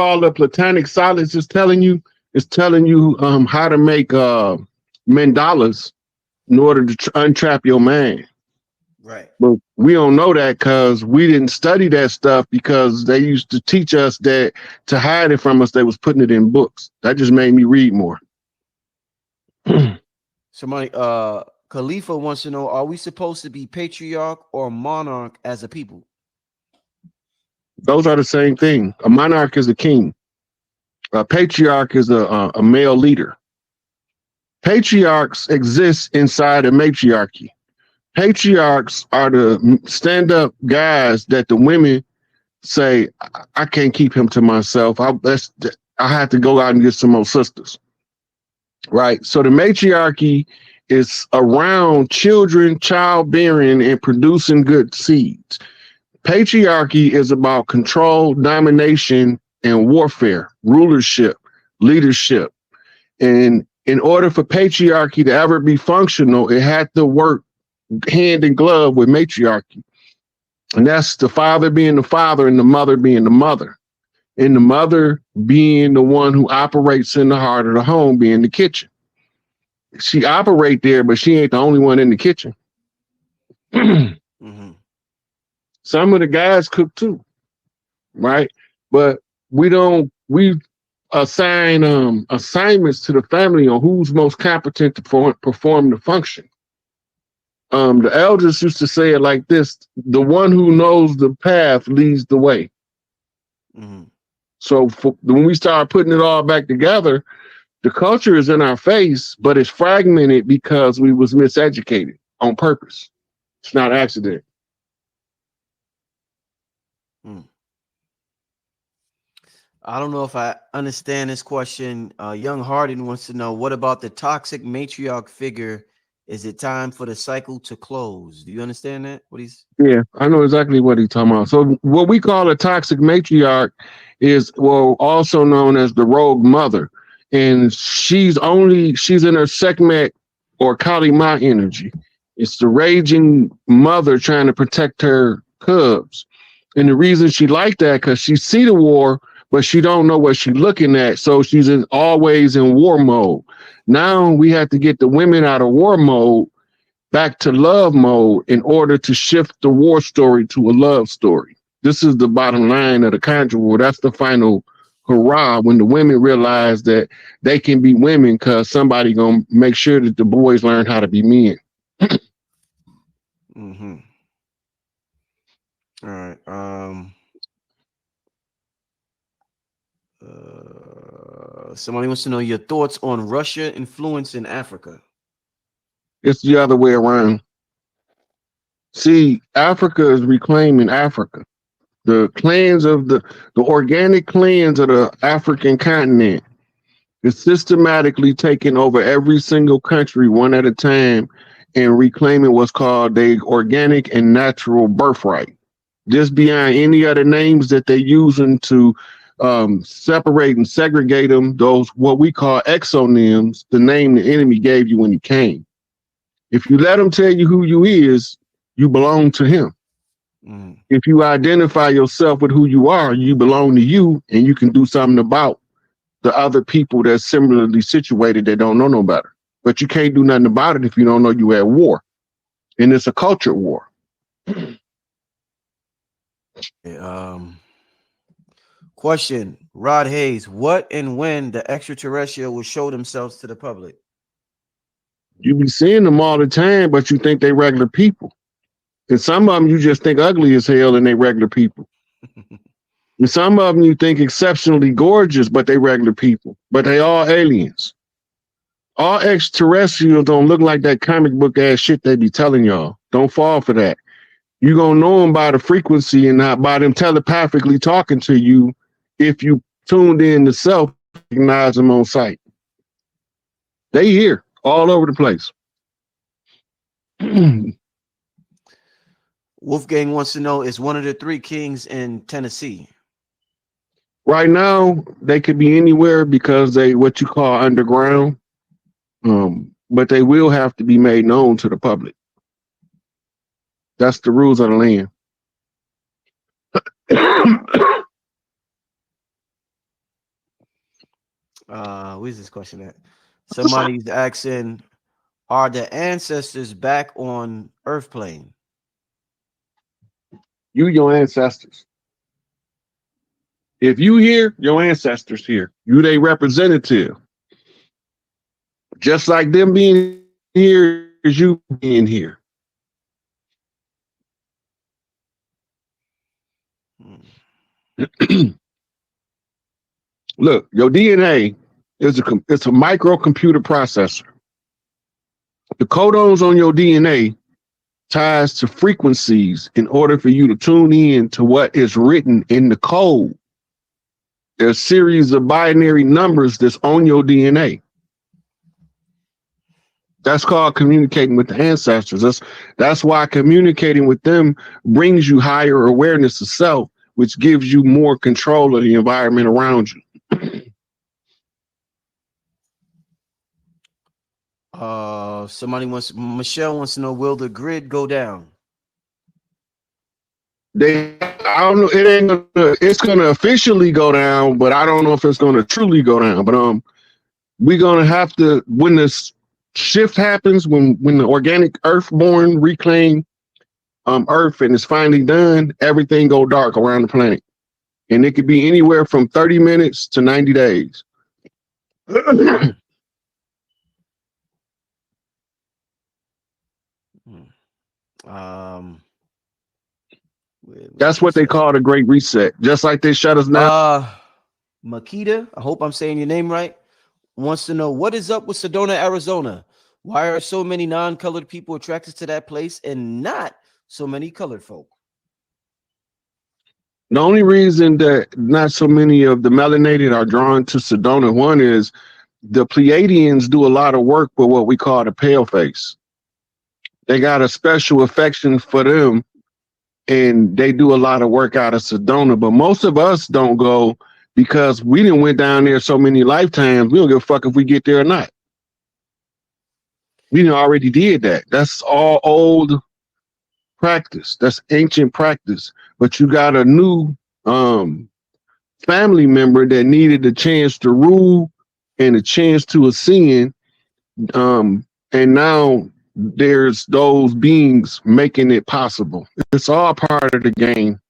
all the platonic solids is telling you. It's telling you how to make mandalas in order to untrap your mind. Right. But we don't know that because we didn't study that stuff because they used to teach us that to hide it from us, they was putting it in books. That just made me read more. Somebody, Khalifa wants to know, are we supposed to be patriarch or monarch as a people? Those are the same thing. A monarch is a king. A patriarch is a male leader. Patriarchs exist inside a matriarchy. Patriarchs are the stand-up guys that the women say, I can't keep him to myself. I have to go out and get some more sisters. Right? So the matriarchy is around children, childbearing, and producing good seeds. Patriarchy is about control, domination, and warfare, rulership, leadership. And in order for patriarchy to ever be functional, it had to work hand in glove with matriarchy. And that's the father being the father and the mother being the mother. And the mother being the one who operates in the heart of the home, being the kitchen. She operate there, but she ain't the only one in the kitchen. Mm-hmm. Some of the guys cook too, right? But we assign assignments to the family on who's most competent to perform the function. The elders used to say it like this: the one who knows the path leads the way. Mm-hmm. So when we start putting it all back together, the culture is in our face, but it's fragmented because we was miseducated on purpose. It's not accident. I don't know if I understand this question. Young Hardin wants to know, what about the toxic matriarch figure? Is it time for the cycle to close? Do you understand that? Yeah, I know exactly what he's talking about. So what we call a toxic matriarch is, well, also known as the rogue mother. And she's in her Sekhmet or Kali Ma energy. It's the raging mother trying to protect her cubs. And the reason she like that, because she see the war, but she don't know what she's looking at. So she's always in war mode. Now we have to get the women out of war mode back to love mode in order to shift the war story to a love story. This is the bottom line of the Conjure War. That's the final hurrah when the women realize that they can be women because somebody gonna make sure that the boys learn how to be men. Mm-hmm. All right. Somebody wants to know your thoughts on Russia influence in Africa. It's the other way around. See, Africa is reclaiming Africa. The clans of the organic clans of the African continent is systematically taking over every single country one at a time and reclaiming what's called the organic and natural birthright. Just beyond any other names that they're using to separate and segregate them, those what we call exonyms, the name the enemy gave you when you came. If you let him tell you who you is, you belong to him. If you identify yourself with who you are, you belong to you, and you can do something about the other people that's similarly situated that don't know no better. But you can't do nothing about it if you don't know you at war. And it's a culture war. Question, Rod Hayes, what and when the extraterrestrial will show themselves to the public? You be seeing them all the time, but you think they regular people. And some of them you just think ugly as hell and they regular people. And some of them you think exceptionally gorgeous, but they regular people. But they all aliens. All extraterrestrials don't look like that comic book ass shit they be telling y'all. Don't fall for that. You're going to know them by the frequency and not by them telepathically talking to you if you tuned in to self, recognize them on sight. They here all over the place. Wolfgang wants to know, is one of the three kings in Tennessee? Right now, they could be anywhere because they what you call underground, but they will have to be made known to the public. That's the rules of the land. Where's this question at? Somebody's asking, are the ancestors back on Earth plane? You, your ancestors. If you here, your ancestors here. You they representative. Just like them being here is you being here. Look, your DNA is it's a microcomputer processor. The codons on your DNA ties to frequencies in order for you to tune in to what is written in the code. There's a series of binary numbers that's on your DNA. That's called communicating with the ancestors. That's why communicating with them brings you higher awareness of self, which gives you more control of the environment around you. Michelle wants to know, will the grid go down? I don't know, it's gonna officially go down, but I don't know if it's gonna truly go down. But we're gonna have to, when this shift happens, when the organic earthborn reclaim Earth and it's finally done, everything go dark around the planet. And it could be anywhere from 30 minutes to 90 days. That's what they call the Great Reset. Just like they shut us down. Makita, I hope I'm saying your name right, wants to know, what is up with Sedona, Arizona? Why are so many non-colored people attracted to that place and not so many colored folk? The only reason that not so many of the melanated are drawn to Sedona, one is the Pleiadians do a lot of work with what we call the pale face. They got a special affection for them, and they do a lot of work out of Sedona. But most of us don't go because we didn't went down there so many lifetimes. We don't give a fuck if we get there or not. We already did that. That's all old practice. That's ancient practice. But you got a new family member that needed a chance to rule and a chance to ascend. And now there's those beings making it possible. It's all part of the game.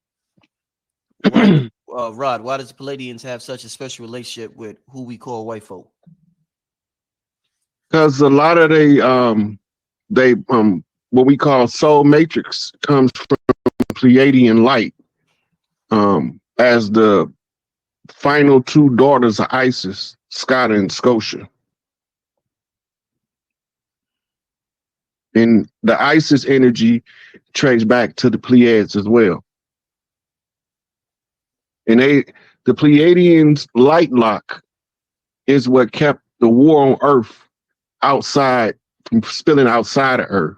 Rod, why does the Palladians have such a special relationship with who we call white folk? Because a lot of they what we call soul matrix comes from Pleiadian light, as the final two daughters of Isis, Scott and Scotia. And the Isis energy traces back to the Pleiades as well. And the Pleiadians' light lock is what kept the war on Earth outside, from spilling outside of Earth.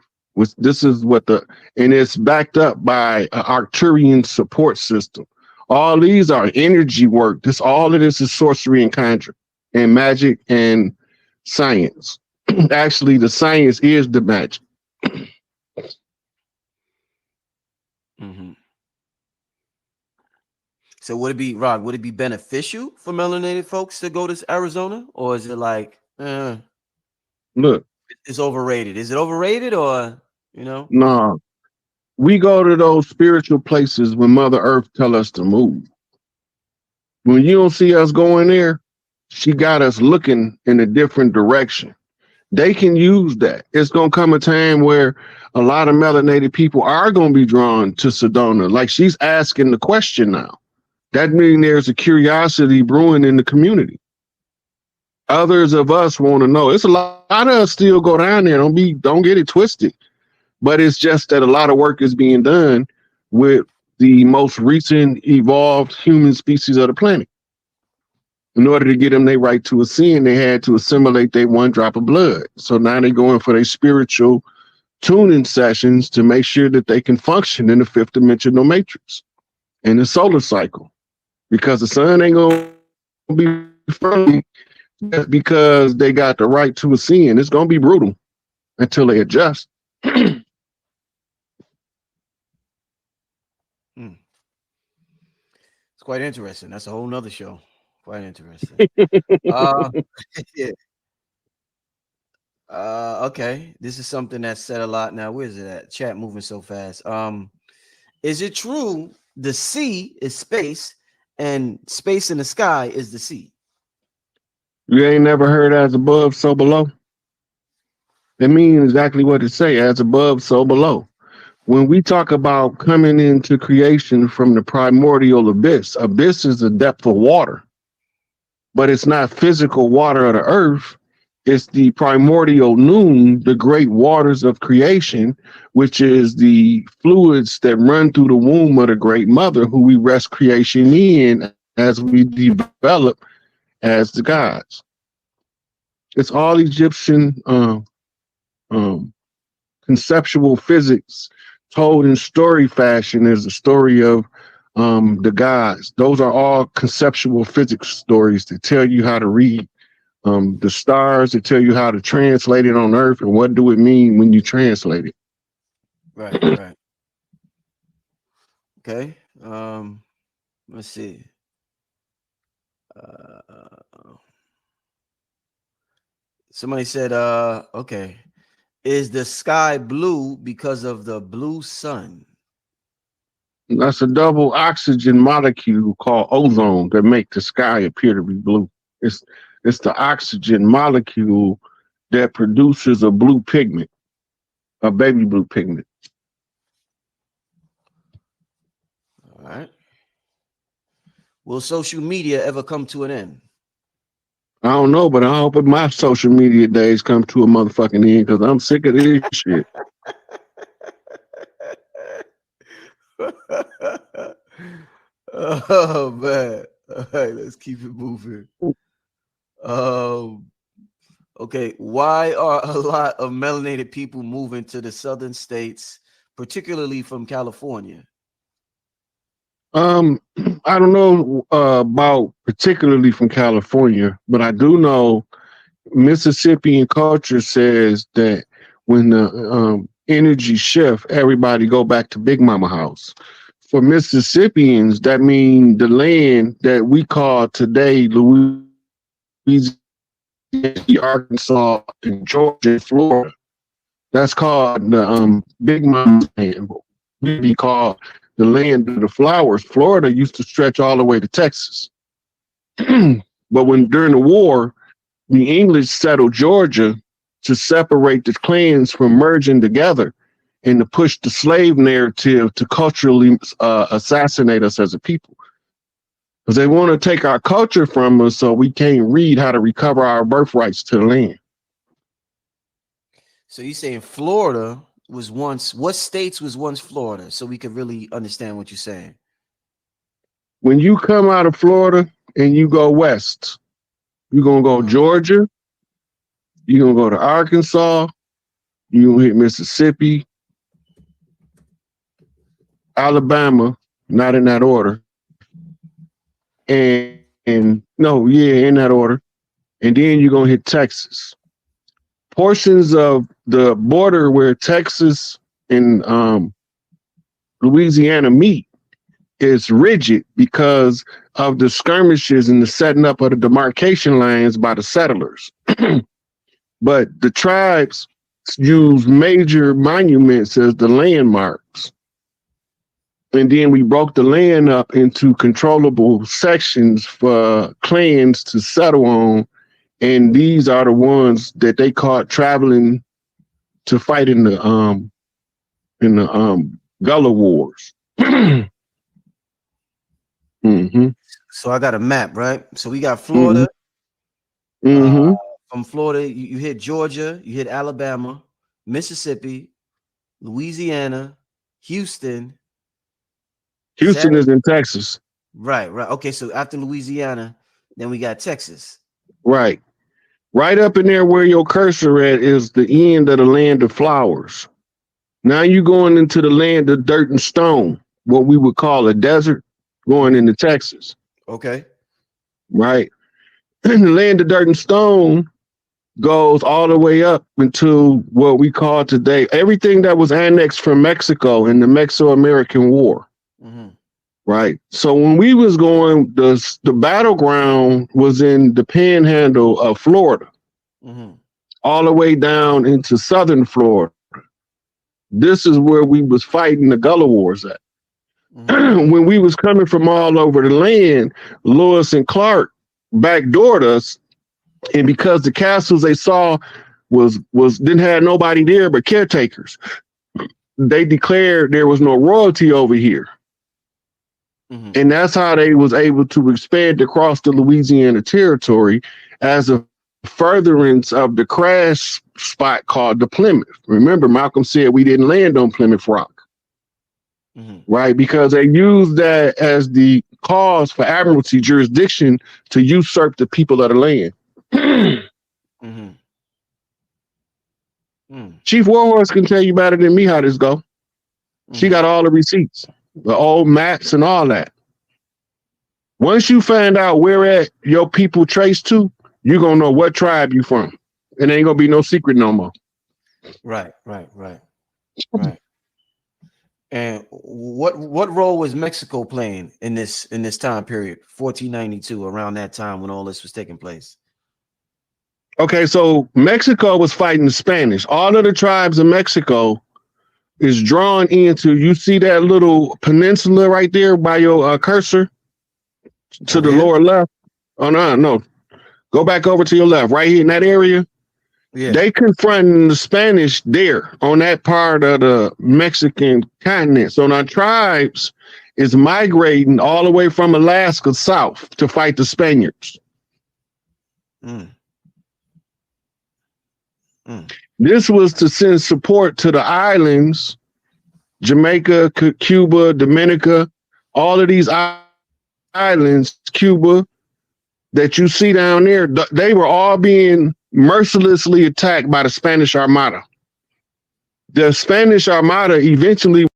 This is what and it's backed up by an Arcturian support system. All these are energy work. All of this is sorcery and conjuring and magic and science. Actually, the science is the magic. So would it be, Rod, would it be beneficial for melanated folks to go to Arizona? Or is it like, look, it's overrated? Is it overrated, or, No, we go to those spiritual places when Mother Earth tell us to move. When you don't see us going there, she got us looking in a different direction. They can use that. It's going to come a time where a lot of melanated people are going to be drawn to Sedona. Like, she's asking the question now. That means there's a curiosity brewing in the community. Others of us want to know. It's a lot of us still go down there. Don't get it twisted. But it's just that a lot of work is being done with the most recent evolved human species of the planet. In order to get them their right to ascend, they had to assimilate their one drop of blood. So now they're going for their spiritual tuning sessions to make sure that they can function in the fifth dimensional matrix and the solar cycle. Because the sun ain't going to be firm just because they got the right to ascend. It's going to be brutal until they adjust. It's quite interesting. That's a whole nother show. Quite interesting. Uh, yeah. Okay. This is something that's said a lot now. Where's it at? Chat moving so fast. Is it true the sea is space and space in the sky is the sea? You ain't never heard as above, so below? It means exactly what it say, as above, so below. When we talk about coming into creation from the primordial abyss, abyss is the depth of water, but it's not physical water of the earth. It's the primordial noon, the great waters of creation, which is the fluids that run through the womb of the great mother, who we rest creation in as we develop as the gods. It's all Egyptian um, conceptual physics told in story fashion as the story of the gods. Those are all conceptual physics stories that tell you how to read the stars, that tell you how to translate it on Earth and what do it mean when you translate it. Right, right. Okay. Let's see. Somebody said, okay. Is the sky blue because of the blue sun? That's a double oxygen molecule called ozone that make the sky appear to be blue. It's it's the oxygen molecule that produces a blue pigment, a baby blue pigment. All right. Will social media ever come to an end? I don't know, but I hope my social media days come to a motherfucking end because I'm sick of this shit. Oh man. All right, let's keep it moving. Um, okay, why are a lot of melanated people moving to the southern states, particularly from California? Um, I don't know about particularly from California, but I do know Mississippian culture says that when the energy shift, everybody go back to Big Mama house. For Mississippians, that means the land that we call today Louisiana, Arkansas, and Georgia, and Florida. That's called the Big Mama land. We be called the land of the flowers. Florida used to stretch all the way to Texas. But when during the war, the English settled Georgia to separate the clans from merging together and to push the slave narrative to culturally assassinate us as a people. Because they want to take our culture from us so we can't read how to recover our birthrights to the land. So you saying Florida was once, what states was once Florida? So we could really understand what you're saying. When you come out of Florida and you go west, you're going to go Georgia, you're going to go to Arkansas, you're going to hit Mississippi, Alabama, not in that order. And no, yeah, in that order. And then you're going to hit Texas. Portions of the border where Texas and Louisiana meet is rigid because of the skirmishes and the setting up of the demarcation lines by the settlers. But the tribes use major monuments as the landmarks. And then we broke the land up into controllable sections for clans to settle on. And these are the ones that they caught traveling to fight in the Gullah Wars. Mm-hmm. So I got a map, right? So we got Florida. Mm-hmm. From Florida, you hit Georgia, you hit Alabama, Mississippi, Louisiana, Houston. Houston is in Texas. Right. Okay, so after Louisiana, then we got Texas. Right. Right up in there where your cursor at is the end of the land of flowers. Now you're going into the land of dirt and stone, what we would call a desert, going into Texas. Okay. Right. And the land of dirt and stone goes all the way up into what we call today everything that was annexed from Mexico in the Mexico-American War. Mm-hmm. right? So when we was going, the battleground was in the panhandle of Florida, all the way down into southern Florida. This is where we was fighting the Gullah Wars at. When we was coming from all over the land, Lewis and Clark backdoored us, and because the castles they saw was didn't have nobody there but caretakers, they declared there was no royalty over here. And that's how they was able to expand across the Louisiana territory as a furtherance of the crash spot called the Plymouth. Remember, Malcolm said we didn't land on Plymouth Rock, right? Because they used that as the cause for admiralty jurisdiction to usurp the people of the land. Chief Warhorse can tell you better than me how this go. She got all the receipts, the old maps and all that. Once you find out where at your people trace to, you're gonna know what tribe you from. It ain't gonna be no secret no more. Right. And what role was Mexico playing in this time period, 1492, around that time when all this was taking place? Okay, so Mexico was fighting the Spanish. All of the tribes in Mexico is drawn into, you see that little peninsula right there by your cursor to the lower left? Oh, no. Go back over to your left, right here in that area. Yeah. They confronting the Spanish there on that part of the Mexican continent. So now tribes is migrating all the way from Alaska south to fight the Spaniards. This was to send support to the islands, Jamaica, Cuba, Dominica, all of these islands, Cuba, that you see down there. They were all being mercilessly attacked by the Spanish Armada. The Spanish Armada eventually